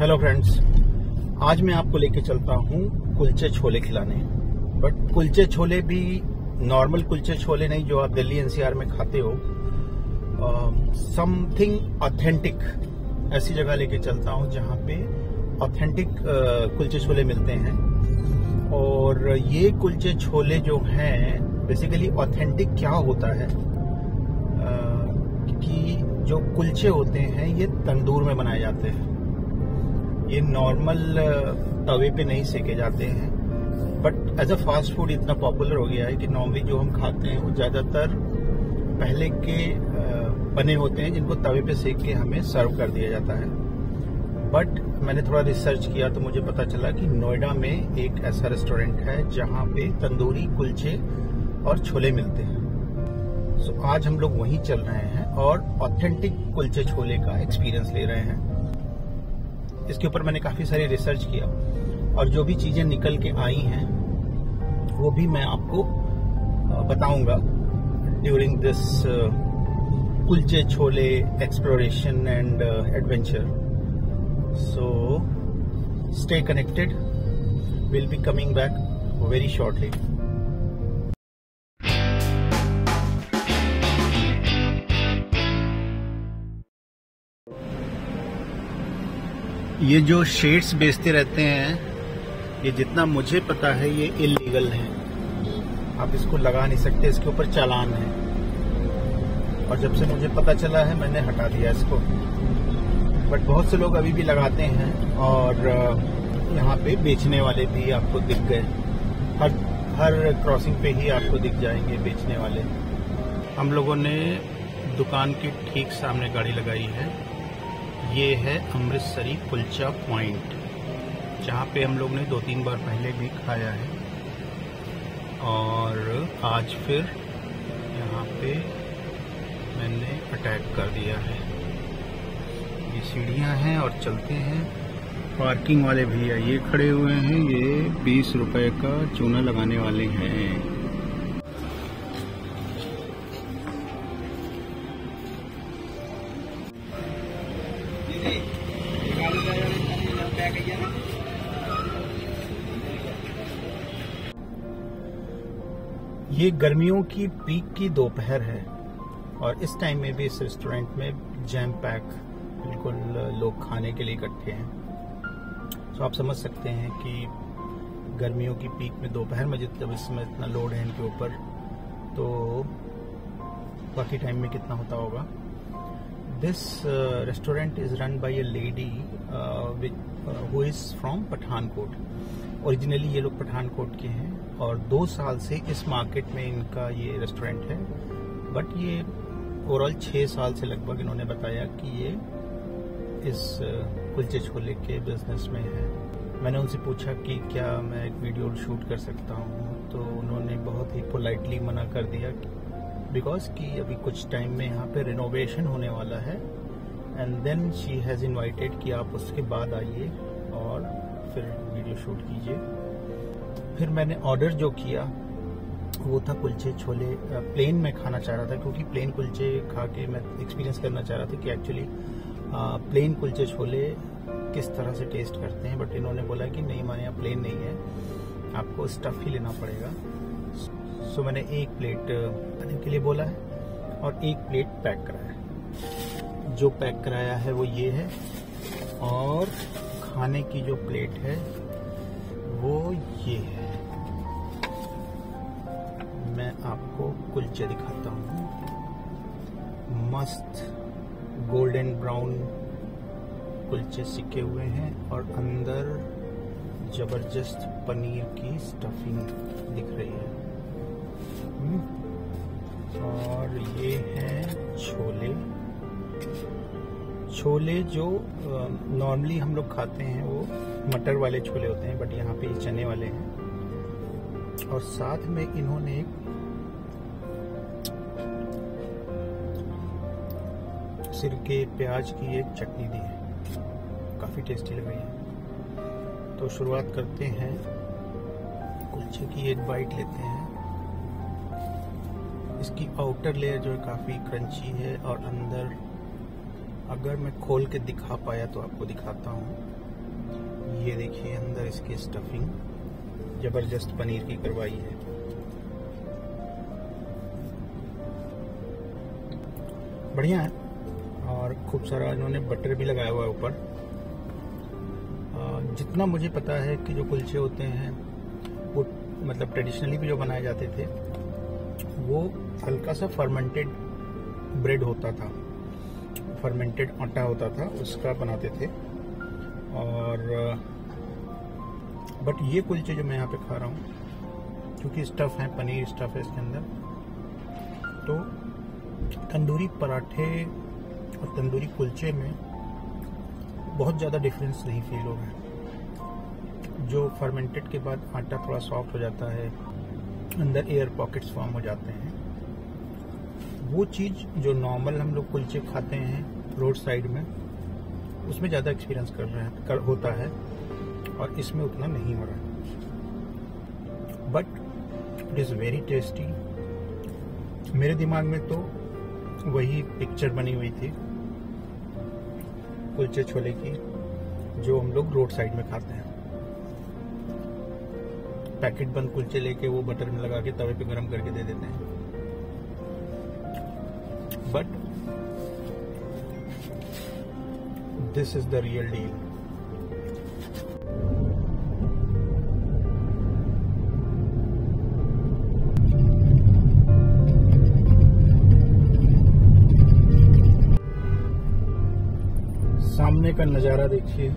Hello friends, आज मैं आपको लेके चलता हूँ कुलचे छोले खिलाने। बट कुलचे छोले भी नॉर्मल कुलचे छोले नहीं जो आप दिल्ली एनसीआर में खाते हो। समथिंग ऑथेंटिक ऐसी जगह लेके चलता हूँ जहाँ पे ऑथेंटिक कुलचे छोले मिलते हैं। और ये कुलचे छोले जो हैं बेसिकली ऑथेंटिक क्या होता है कि जो कुलचे होते हैं ये तंदूर में बनाए जाते हैं। ये नॉर्मल तवे पे नहीं सेके जाते हैं। But as a fast food इतना पॉपुलर हो गया है कि नॉर्मली जो हम खाते हैं वो ज़्यादातर पहले के बने होते हैं जिनको तवे पे सेक के हमें सर्व कर दिया जाता है। बट मैंने थोड़ा रिसर्च किया तो मुझे पता चला कि नोएडा में एक ऐसा रेस्टोरेंट है जहाँ पे तंदूरी कुलचे और छोले मिलते हैं। सो आज हम लोग वहीं चल रहे हैं और ऑथेंटिक कुलचे छोले का एक्सपीरियंस ले रहे हैं। इसके ऊपर मैंने काफी सारी रिसर्च किया और जो भी चीजें निकल के आई हैं वो भी मैं आपको बताऊंगा during this kulche chole exploration and adventure. So stay connected, will be coming back very shortly. ये जो शेड्स बेचते रहते हैं ये जितना मुझे पता है ये इलीगल है। आप इसको लगा नहीं सकते, इसके ऊपर चालान है। और जब से मुझे पता चला है मैंने हटा दिया इसको। बट बहुत से लोग अभी भी लगाते हैं और यहाँ पे बेचने वाले भी आपको दिख गए। हर क्रॉसिंग पे ही आपको दिख जाएंगे बेचने वाले। हम लोगों ने दुकान के ठीक सामने गाड़ी लगाई है। ये है अमृतसरी कुलचा पॉइंट, जहाँ पे हम लोग ने 2-3 बार पहले भी खाया है और आज फिर यहाँ पे मैंने अटैक कर दिया है। ये सीढ़ियाँ हैं और चलते हैं। पार्किंग वाले भैया ये खड़े हुए हैं, ये 20 रुपए का चूना लगाने वाले हैं। ये गर्मियों की पीक की दोपहर है और इस टाइम में भी इस रेस्टोरेंट में जैम पैक बिल्कुल लोग खाने के लिए इकट्ठे हैं। तो आप समझ सकते हैं कि गर्मियों की पीक में दोपहर में जब इसमें इतना लोड है इनके ऊपर तो बाकी टाइम में कितना होता होगा। This restaurant is run by a lady who is from Pathankot. Originally ये लोग पठानकोट के हैं और 2 साल से इस मार्केट में इनका ये रेस्टोरेंट है। बट ये ओवरऑल 6 साल से लगभग इन्होंने बताया कि ये इस कुलचे छोले के बिजनेस में है। मैंने उनसे पूछा कि क्या मैं एक वीडियो शूट कर सकता हूँ, तो उन्होंने बहुत ही पोलाइटली मना कर दिया बिकॉज कि अभी कुछ टाइम में यहाँ पे रिनोवेशन होने वाला है। And then she has invited कि आप उसके बाद आइए और फिर वीडियो शूट कीजिए। फिर मैंने ऑर्डर जो किया वो था कुलचे छोले। प्लेन में खाना चाह रहा था क्योंकि प्लेन कुलचे खा के मैं एक्सपीरियंस करना चाह रहा था कि एक्चुअली प्लेन कुलचे छोले किस तरह से टेस्ट करते हैं। बट इन्होंने बोला कि नहीं, हमारे यहाँ प्लेन नहीं है, आपको स्टफ ही लेना पड़ेगा। सो मैंने 1 प्लेट खाने के लिए बोला है और 1 प्लेट पैक कराया। जो पैक कराया है वो ये है और खाने की जो प्लेट है वो ये है। मैं आपको कुलचे दिखाता हूँ। मस्त गोल्डन ब्राउन कुलचे सिके हुए हैं और अंदर जबरदस्त पनीर की स्टफिंग दिख रही है। और ये है छोले। छोले जो नॉर्मली हम लोग खाते हैं वो मटर वाले छोले होते हैं, बट यहाँ पे ये चने वाले हैं। और साथ में इन्होंने एक सिरके प्याज की एक चटनी दी है, काफी टेस्टी लग रही है। तो शुरुआत करते हैं, कुलचे की एक बाइट लेते हैं। इसकी आउटर लेयर जो है काफी क्रंची है और अंदर अगर मैं खोल के दिखा पाया तो आपको दिखाता हूँ। ये देखिए अंदर इसकी स्टफिंग जबरदस्त पनीर की करवाई है। बढ़िया है और खूब सारा इन्होंने बटर भी लगाया हुआ है ऊपर। जितना मुझे पता है कि जो कुलचे होते हैं वो मतलब ट्रेडिशनली भी जो बनाए जाते थे वो हल्का सा फर्मेंटेड ब्रेड होता था, फर्मेंटेड आटा होता था, उसका बनाते थे। और बट ये कुलचे जो मैं यहाँ पे खा रहा हूँ क्योंकि स्टफ है, पनीर स्टफ है इसके अंदर, तो तंदूरी पराठे और तंदूरी कुलचे में बहुत ज़्यादा डिफरेंस नहीं फील हो रहा है। जो फर्मेंटेड के बाद आटा थोड़ा सॉफ्ट हो जाता है, अंदर एयर पॉकेट्स फॉर्म हो जाते हैं, वो चीज़ जो नॉर्मल हम लोग कुलचे खाते हैं रोड साइड में उसमें ज़्यादा एक्सपीरियंस होता है और इसमें उतना नहीं हो रहा है। But it is very tasty. मेरे दिमाग में तो वही पिक्चर बनी हुई थी कुलचे छोले की जो हम लोग रोड साइड में खाते हैं। पैकेट बंद कुलचे लेके वो बटर में लगा के तवे पे गरम करके दे देते हैं। But this is the real deal. सामने का नजारा देखिए,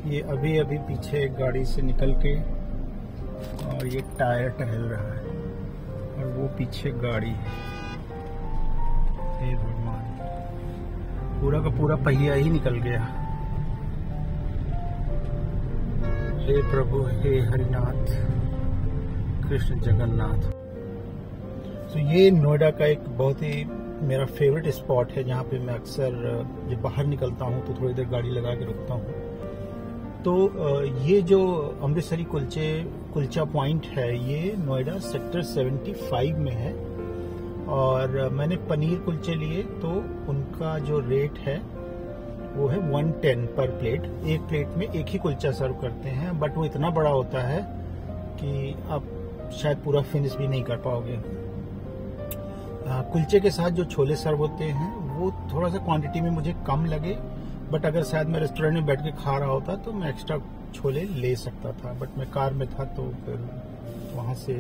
ये अभी अभी पीछे एक गाड़ी से निकल के और ये टायर टहल रहा है और वो पीछे गाड़ी है। हे भगवान, पूरा का पूरा पहिया ही निकल गया। हे प्रभु, हे हरिनाथ कृष्ण जगन्नाथ। तो ये नोएडा का एक बहुत ही मेरा फेवरेट स्पॉट है जहाँ पे मैं अक्सर जब बाहर निकलता हूँ तो थोड़ी देर गाड़ी लगा के रुकता हूँ। तो ये जो अमृतसरी कुलचा पॉइंट है ये नोएडा सेक्टर 75 में है और मैंने पनीर कुलचे लिए तो उनका जो रेट है वो है 110 पर प्लेट। एक प्लेट में एक ही कुलचा सर्व करते हैं, बट वो इतना बड़ा होता है कि आप शायद पूरा फिनिश भी नहीं कर पाओगे। कुलचे के साथ जो छोले सर्व होते हैं वो थोड़ा सा क्वांटिटी में मुझे कम लगे, बट अगर शायद मैं रेस्टोरेंट में बैठ के खा रहा होता तो मैं एक्स्ट्रा छोले ले सकता था। बट मैं कार में था तो फिर वहाँ से,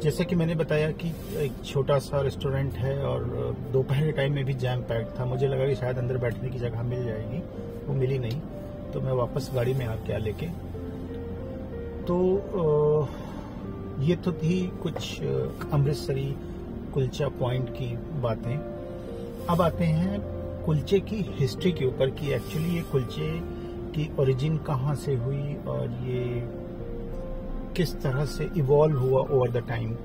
जैसे कि मैंने बताया कि एक छोटा सा रेस्टोरेंट है और दोपहर के टाइम में भी जैम पैक्ड था। मुझे लगा कि शायद अंदर बैठने की जगह मिल जाएगी, वो मिली नहीं, तो मैं वापस गाड़ी में आ गया लेके। तो ये तो थी कुछ अमृतसरी कुलचा पॉइंट की बातें। अब आते हैं कुलचे की हिस्ट्री के ऊपर कि एक्चुअली ये कुलचे की ओरिजिन कहाँ से हुई और ये किस तरह से इवॉल्व हुआ over the time.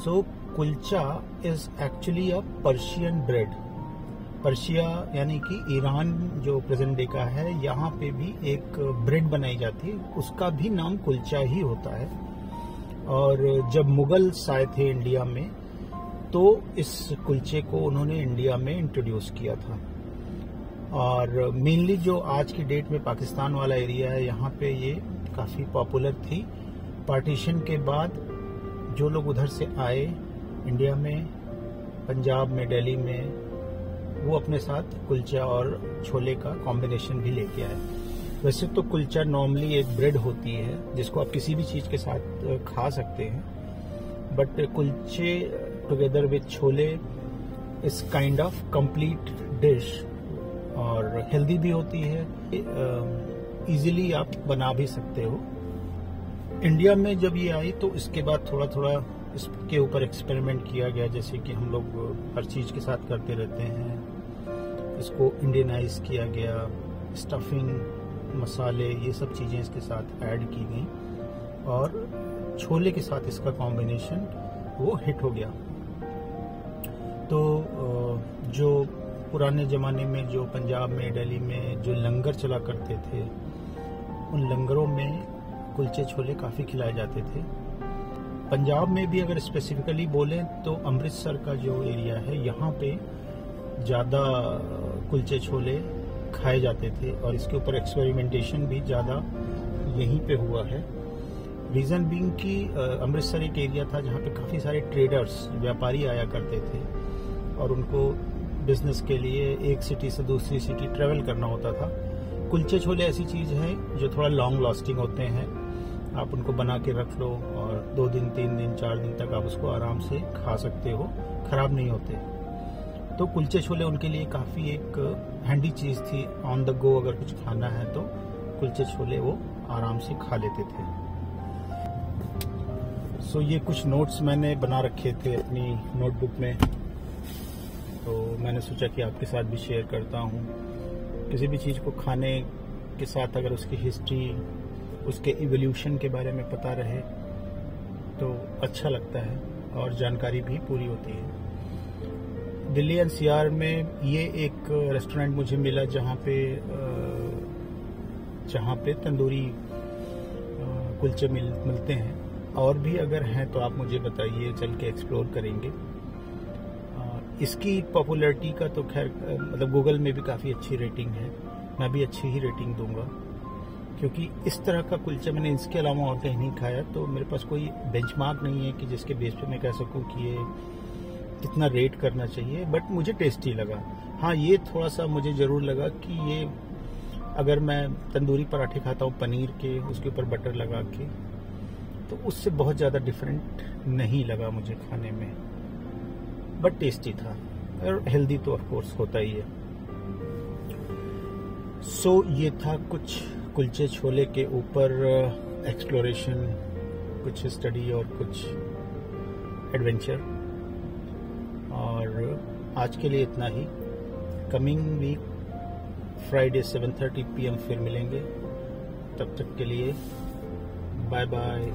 So kulcha is actually a Persian bread. Persia यानी कि ईरान जो प्रेजेंट डे का है, यहाँ पे भी एक ब्रेड बनाई जाती है, उसका भी नाम कुलचा ही होता है। और जब मुगल्स आए थे इंडिया में तो इस कुलचे को उन्होंने इंडिया में इंट्रोड्यूस किया था। और मेनली जो आज की डेट में पाकिस्तान वाला एरिया है यहाँ पे ये काफ़ी पॉपुलर थी। पार्टीशन के बाद जो लोग उधर से आए इंडिया में, पंजाब में, दिल्ली में, वो अपने साथ कुलचा और छोले का कॉम्बिनेशन भी लेके आए। वैसे तो कुलचा नॉर्मली एक ब्रेड होती है जिसको आप किसी भी चीज़ के साथ खा सकते हैं, but kulche together with chole इस काइंड ऑफ कंप्लीट डिश और हेल्दी भी होती है, इजीली आप बना भी सकते हो। इंडिया में जब ये आई तो इसके बाद थोड़ा थोड़ा इसके ऊपर एक्सपेरिमेंट किया गया, जैसे कि हम लोग हर चीज़ के साथ करते रहते हैं। इसको इंडियनाइज किया गया, स्टफिंग, मसाले, ये सब चीज़ें इसके साथ ऐड की गई और छोले के साथ इसका कॉम्बिनेशन वो हिट हो गया। तो जो पुराने ज़माने में जो पंजाब में, दिल्ली में जो लंगर चला करते थे, उन लंगरों में कुलचे छोले काफ़ी खिलाए जाते थे। पंजाब में भी अगर स्पेसिफिकली बोलें तो अमृतसर का जो एरिया है यहाँ पे ज़्यादा कुलचे छोले खाए जाते थे और इसके ऊपर एक्सपेरिमेंटेशन भी ज़्यादा यहीं पे हुआ है। रीज़न बीइंग कि अमृतसर एक एरिया था जहाँ पे काफ़ी सारे ट्रेडर्स, व्यापारी आया करते थे और उनको बिजनेस के लिए एक सिटी से दूसरी सिटी ट्रेवल करना होता था। कुलचे छोले ऐसी चीज़ है जो थोड़ा लॉन्ग लास्टिंग होते हैं, आप उनको बना के रख लो और 2 दिन 3 दिन 4 दिन तक आप उसको आराम से खा सकते हो, ख़राब नहीं होते। तो कुलचे छोले उनके लिए काफ़ी एक हैंडी चीज़ थी। ऑन द गो अगर कुछ खाना है तो कुलचे छोले वो आराम से खा लेते थे। सो ये कुछ नोट्स मैंने बना रखे थे अपनी नोटबुक में, तो मैंने सोचा कि आपके साथ भी शेयर करता हूँ। किसी भी चीज़ को खाने के साथ अगर उसकी हिस्ट्री, उसके इवोल्यूशन के बारे में पता रहे तो अच्छा लगता है और जानकारी भी पूरी होती है। दिल्ली एनसीआर में ये एक रेस्टोरेंट मुझे मिला जहाँ पे तंदूरी कुलचे मिलते हैं। और भी अगर हैं तो आप मुझे बताइए, चल के एक्सप्लोर करेंगे। इसकी पॉपुलैरिटी का तो खैर मतलब गूगल में भी काफ़ी अच्छी रेटिंग है, मैं भी अच्छी ही रेटिंग दूंगा क्योंकि इस तरह का कुलचा मैंने इसके अलावा और कहीं नहीं खाया। तो मेरे पास कोई बेंचमार्क नहीं है कि जिसके बेस पे मैं कह सकूं कि ये कितना रेट करना चाहिए, बट मुझे टेस्टी लगा। हाँ, ये थोड़ा सा मुझे ज़रूर लगा कि ये अगर मैं तंदूरी पराठे खाता हूँ पनीर के, उसके ऊपर बटर लगा के, तो उससे बहुत ज़्यादा डिफरेंट नहीं लगा मुझे खाने में, बट टेस्टी था और हेल्दी तो ऑफ कोर्स होता ही है। सो ये था कुछ कुलचे छोले के ऊपर एक्सप्लोरेशन, कुछ स्टडी और कुछ एडवेंचर। और आज के लिए इतना ही। कमिंग वीक फ्राइडे 7:30 PM फिर मिलेंगे। तब तक के लिए बाय बाय।